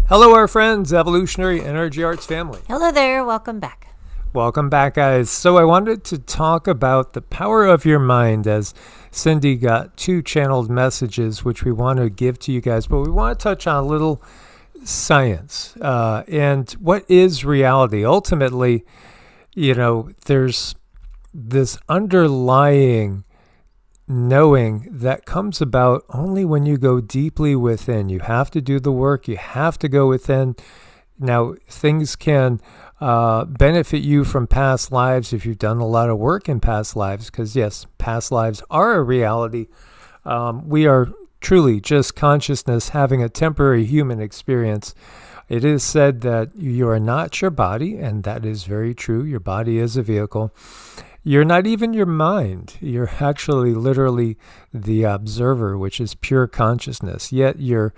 Hello, our friends, Evolutionary Energy Arts family. Hello there. Welcome back. Welcome back, guys. So I wanted to talk about the power of your mind, as Cindy got two channeled messages, which we want to give to you guys. But we want to touch on a little science and what is reality. Ultimately, there's this underlying knowing that comes about only when you go deeply within. You have to do the work. You have to go within. Now, things can benefit you from past lives if you've done a lot of work in past lives, because yes, past lives are a reality. We are truly just consciousness having a temporary human experience. It is said that you are not your body, and that is very true. Your body is a vehicle. You're not even your mind. You're actually literally the observer, which is pure consciousness. Yet your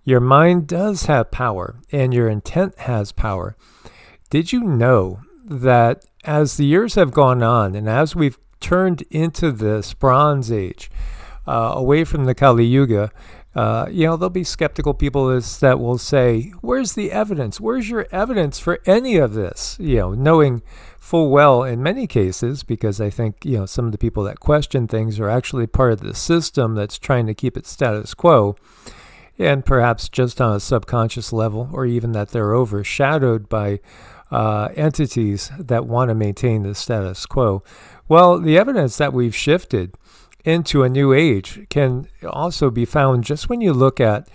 mind does have power, and your intent has power. Did you know that as the years have gone on, and as we've turned into this Bronze Age, away from the Kali Yuga, there'll be skeptical people that will say, where's the evidence? Where's your evidence for any of this? Knowing full well in many cases, because I think, some of the people that question things are actually part of the system that's trying to keep it status quo, and perhaps just on a subconscious level, or even that they're overshadowed by entities that want to maintain the status quo. Well, the evidence that we've shifted into a new age can also be found just when you look at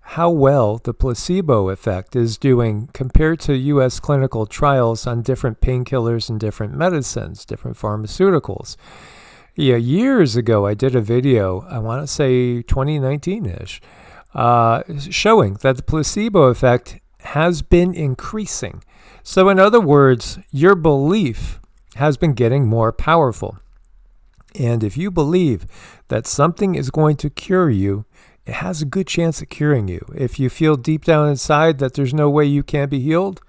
how well the placebo effect is doing compared to U.S. clinical trials on different painkillers and different medicines, different pharmaceuticals. Years ago, I did a video, I want to say 2019-ish, showing that the placebo effect has been increasing. So in other words, your belief has been getting more powerful. And if you believe that something is going to cure you, it has a good chance of curing you. If you feel deep down inside that there's no way you can be healed,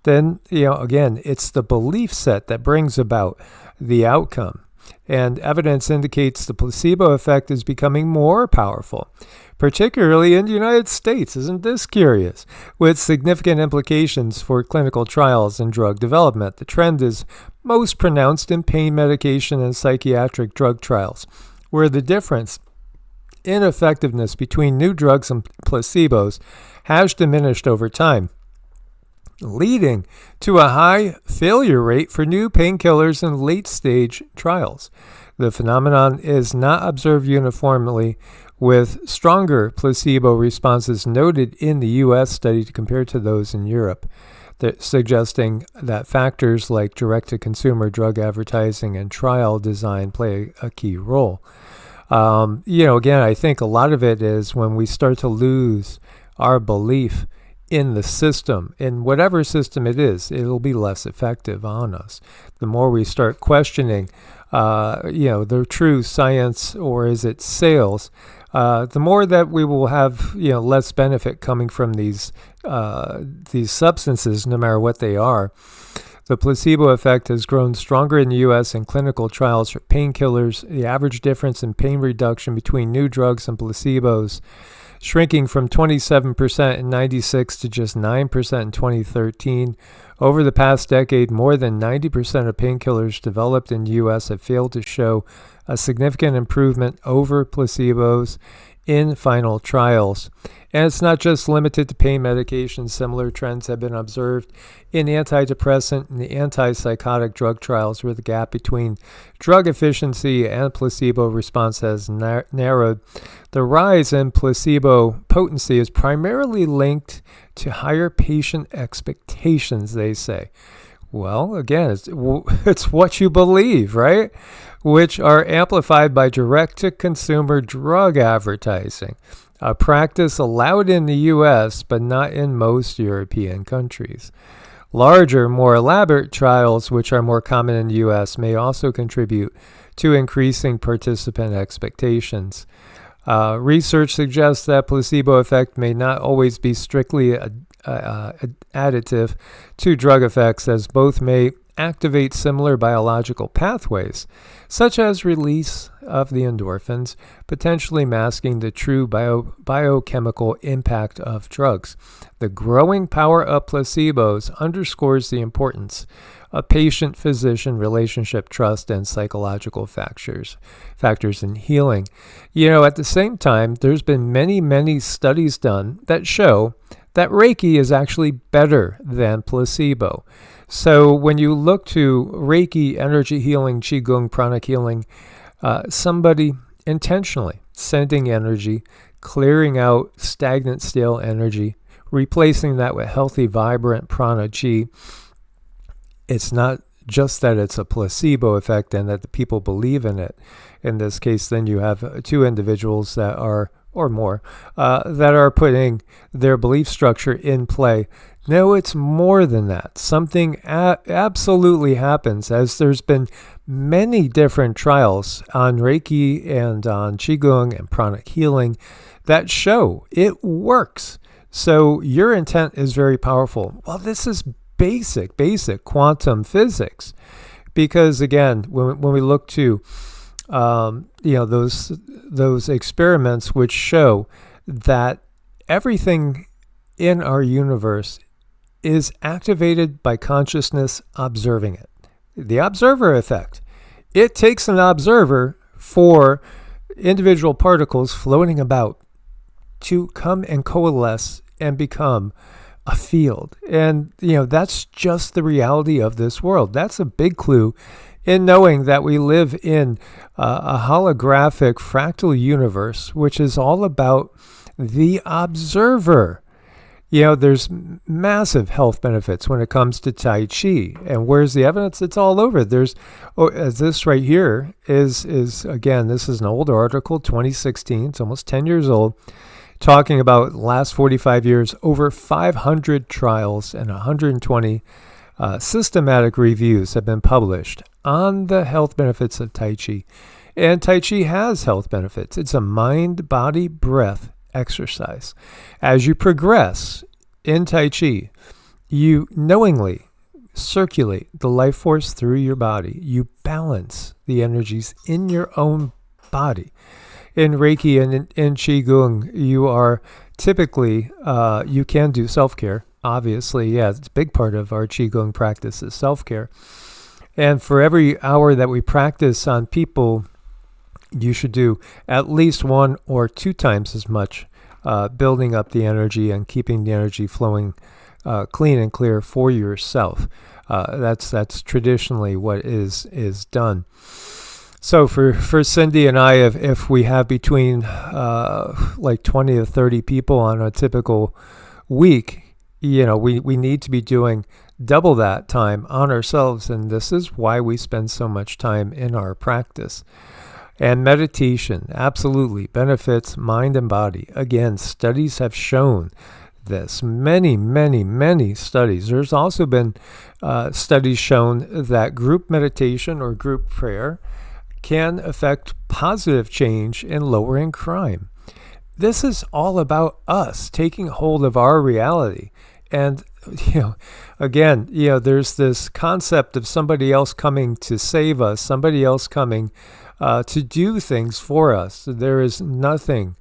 then, again, it's the belief set that brings about the outcome. And evidence indicates the placebo effect is becoming more powerful, particularly in the United States. Isn't this curious? With significant implications for clinical trials and drug development. The trend is most pronounced in pain medication and psychiatric drug trials, where the difference in effectiveness between new drugs and placebos has diminished over time, leading to a high failure rate for new painkillers in late-stage trials. The phenomenon is not observed uniformly, with stronger placebo responses noted in the U.S. study compared to those in Europe, suggesting that factors like direct-to-consumer drug advertising and trial design play a key role. Again, I think a lot of it is when we start to lose our belief in the system, in whatever system it is, it'll be less effective on us. The more we start questioning, the true science, or is it sales, the more that we will have, less benefit coming from these substances, no matter what they are. The placebo effect has grown stronger in the U.S. in clinical trials for painkillers. The average difference in pain reduction between new drugs and placebos shrinking from 27% in 96 to just 9% in 2013. Over the past decade, more than 90% of painkillers developed in the U.S. have failed to show a significant improvement over placebos in final trials. And it's not just limited to pain medications. Similar trends have been observed in antidepressant and the antipsychotic drug trials, where the gap between drug efficiency and placebo response has narrowed. The rise in placebo potency is primarily linked to higher patient expectations, they say. Well, again, it's what you believe, right? Which are amplified by direct-to-consumer drug advertising, a practice allowed in the U.S. but not in most European countries. Larger, more elaborate trials, which are more common in the U.S., may also contribute to increasing participant expectations. Research suggests that placebo effect may not always be strictly additive to drug effects, as both may activate similar biological pathways, such as release of the endorphins, potentially masking the true biochemical impact of drugs. The growing power of placebos underscores the importance of patient-physician relationship, trust, and psychological factors in healing. At the same time, there's been many studies done that show that Reiki is actually better than placebo. So when you look to Reiki, energy healing, Qigong-Pranic healing, somebody intentionally sending energy, clearing out stagnant, stale energy, replacing that with healthy, vibrant prana chi, it's not just that it's a placebo effect and that the people believe in it. In this case, then you have two individuals that are, or more, that are putting their belief structure in play. No, it's more than that. Something absolutely happens, as there's been many different trials on Reiki and on Qigong and pranic healing that show it works. So your intent is very powerful. Well, this is basic quantum physics, because again, when we look to those experiments which show that everything in our universe is activated by consciousness observing it. The observer effect. It takes an observer for individual particles floating about to come and coalesce and become a field. And, that's just the reality of this world. That's a big clue in knowing that we live in a holographic fractal universe, which is all about the observer. There's massive health benefits when it comes to Tai Chi. And where's the evidence? It's all over. As this right here is again, this is an old article, 2016. It's almost 10 years old. Talking about last 45 years, over 500 trials and 120 systematic reviews have been published on the health benefits of Tai Chi. And Tai Chi has health benefits. It's a mind, body, breath exercise. As you progress in Tai Chi, you knowingly circulate the life force through your body. You balance the energies in your own body. In Reiki and in Qigong, you are typically, you can do self-care. Obviously, it's a big part of our Qigong practice is self-care. And for every hour that we practice on people, you should do at least 1 or 2 times as much, building up the energy and keeping the energy flowing clean and clear for yourself. That's traditionally what is done. So for Cindy and I, if we have between like 20 to 30 people on a typical week, we need to be doing double that time on ourselves. And this is why we spend so much time in our practice. And meditation absolutely benefits mind and body. Again, studies have shown this. Many studies. There's also been studies shown that group meditation or group prayer can affect positive change in lowering crime. This is all about us taking hold of our reality. And, again, there's this concept of somebody else coming to save us, somebody else coming to do things for us. There is nothing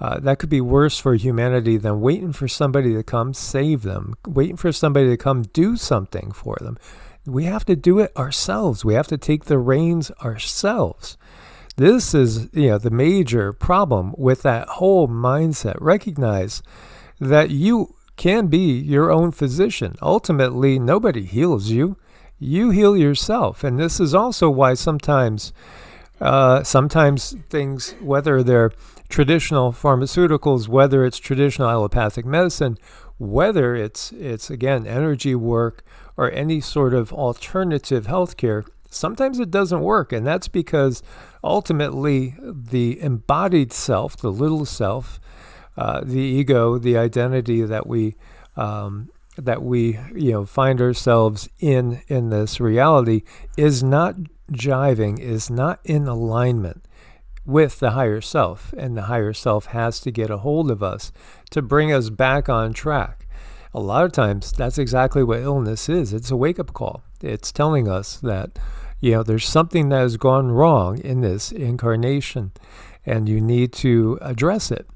that could be worse for humanity than waiting for somebody to come save them, waiting for somebody to come do something for them. We have to do it ourselves. We have to take the reins ourselves. This is, the major problem with that whole mindset. Recognize that you can be your own physician. Ultimately, nobody heals you. You heal yourself. And this is also why sometimes things, whether they're traditional pharmaceuticals, whether it's traditional allopathic medicine, whether it's again, energy work or any sort of alternative healthcare, sometimes it doesn't work. And that's because ultimately the embodied self, the little self, the ego, the identity that we find ourselves in this reality is not jiving, is not in alignment with the higher self. And the higher self has to get a hold of us to bring us back on track. A lot of times, that's exactly what illness is. It's a wake-up call. It's telling us that, there's something that has gone wrong in this incarnation, and you need to address it.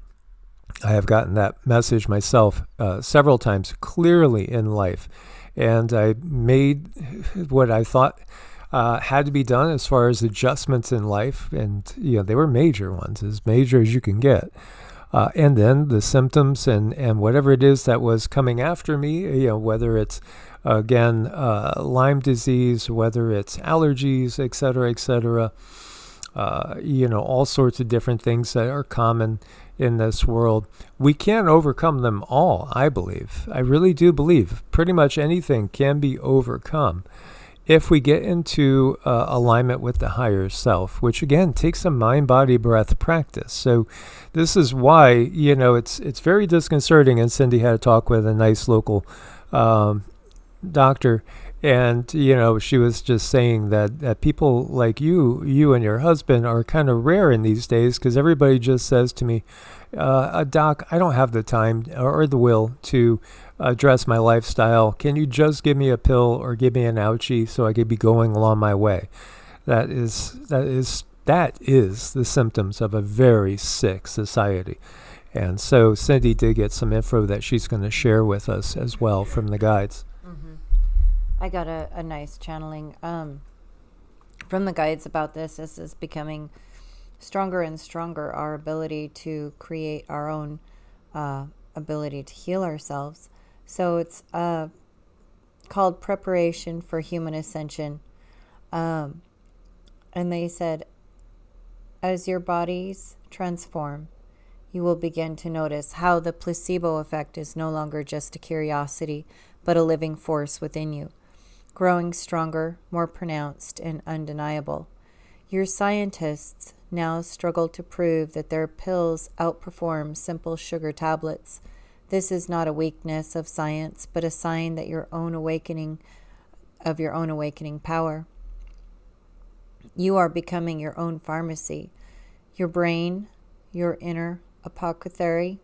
I have gotten that message myself several times clearly in life, and I made what I thought had to be done as far as adjustments in life, and they were major ones, as major as you can get. And then the symptoms and whatever it is that was coming after me, whether it's again Lyme disease, whether it's allergies, et cetera, all sorts of different things that are common in this world. We can overcome them all, I believe. I really do believe pretty much anything can be overcome if we get into alignment with the higher self, which again takes a mind, body, breath practice. So this is why, it's very disconcerting. And Cindy had a talk with a nice local doctor, and she was just saying that people like you and your husband are kind of rare in these days, because everybody just says to me, Doc, I don't have the time or the will to address my lifestyle. Can you just give me a pill or give me an ouchie so I could be going along my way? That is the symptoms of a very sick society. And so Cindy did get some info that she's going to share with us as well from the guides. Mm-hmm. I got a nice channeling from the guides about this. This is becoming stronger and stronger, our ability to create our own ability to heal ourselves. So it's called Preparation for Human Ascension. And they said, as your bodies transform, you will begin to notice how the placebo effect is no longer just a curiosity, but a living force within you, growing stronger, more pronounced, and undeniable. Your scientists now struggle to prove that their pills outperform simple sugar tablets. This is not a weakness of science, but a sign that your own awakening power. You are becoming your own pharmacy. Your brain, your inner apothecary,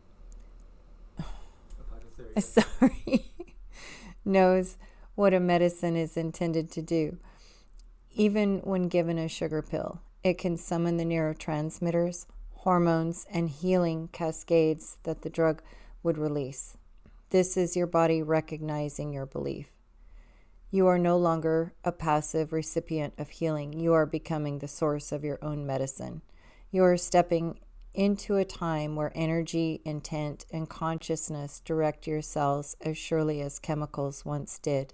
knows what a medicine is intended to do. Even when given a sugar pill, it can summon the neurotransmitters, hormones, and healing cascades that the drug would release. This is your body recognizing your belief. You are no longer a passive recipient of healing. You are becoming the source of your own medicine. You are stepping into a time where energy, intent, and consciousness direct your cells as surely as chemicals once did.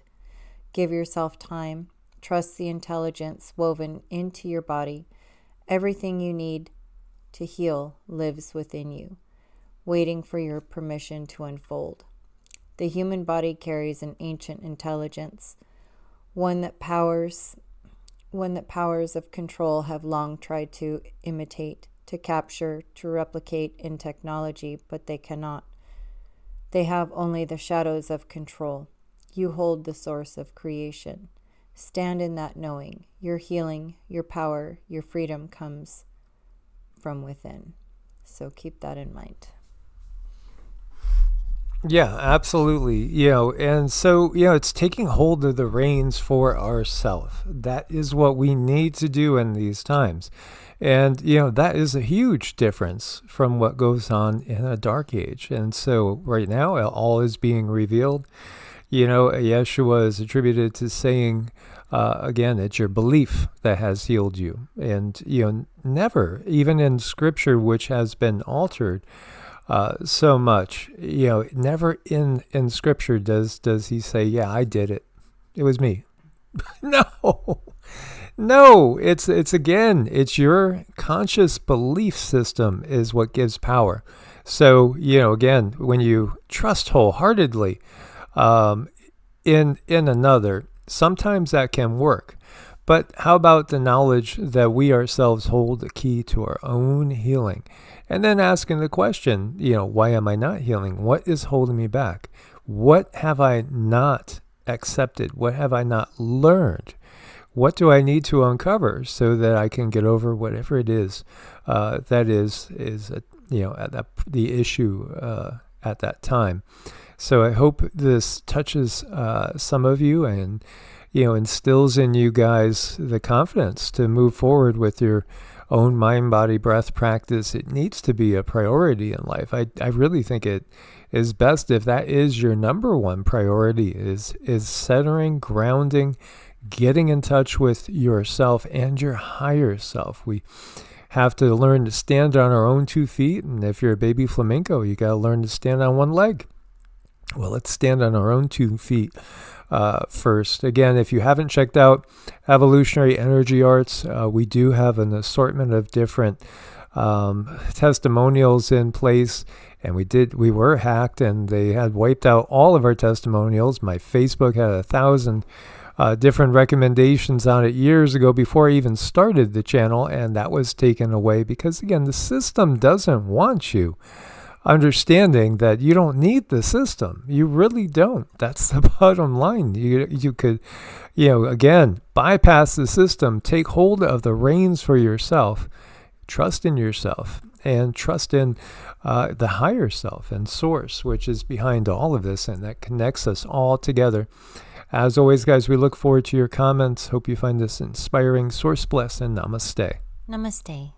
Give yourself time. Trust the intelligence woven into your body. Everything you need to heal lives within you, waiting for your permission to unfold. The human body carries an ancient intelligence, one that powers of control have long tried to imitate, to capture, to replicate in technology, but they cannot. They have only the shadows of control. You hold the source of creation. Stand in that knowing. Your healing, your power, your freedom comes from within. So keep that in mind. Yeah, absolutely. And so, it's taking hold of the reins for ourselves. That is what we need to do in these times. And, that is a huge difference from what goes on in a dark age. And so right now, all is being revealed. Yeshua is attributed to saying, again, it's your belief that has healed you. And, never, even in scripture, which has been altered so much, never in scripture does he say, yeah, I did it. It was me. No, it's your conscious belief system is what gives power. So, again, when you trust wholeheartedly in another, sometimes that can work. But how about the knowledge that we ourselves hold the key to our own healing? And then asking the question, why am I not healing? What is holding me back? What have I not accepted? What have I not learned? What do I need to uncover so that I can get over whatever it is that is the issue at that time? So I hope this touches some of you, and instills in you guys the confidence to move forward with your own mind, body, breath practice. It needs to be a priority in life. I really think it is best if that is your number one priority, is centering, grounding, getting in touch with yourself and your higher self. We have to learn to stand on our own 2 feet. And if you're a baby flamenco, you got to learn to stand on one leg. Well, let's stand on our own 2 feet first. Again, if you haven't checked out Evolutionary Energy Arts, we do have an assortment of different testimonials in place. And we were hacked, and they had wiped out all of our testimonials. My Facebook had 1,000 different recommendations on it years ago before I even started the channel, and that was taken away because, again, the system doesn't want you understanding that you don't need the system. You really don't. That's the bottom line. You could, again, bypass the system, take hold of the reins for yourself, trust in yourself, and trust in the higher self and source, which is behind all of this, and that connects us all together. As always, guys, we look forward to your comments. Hope you find this inspiring. Source bless and namaste. Namaste.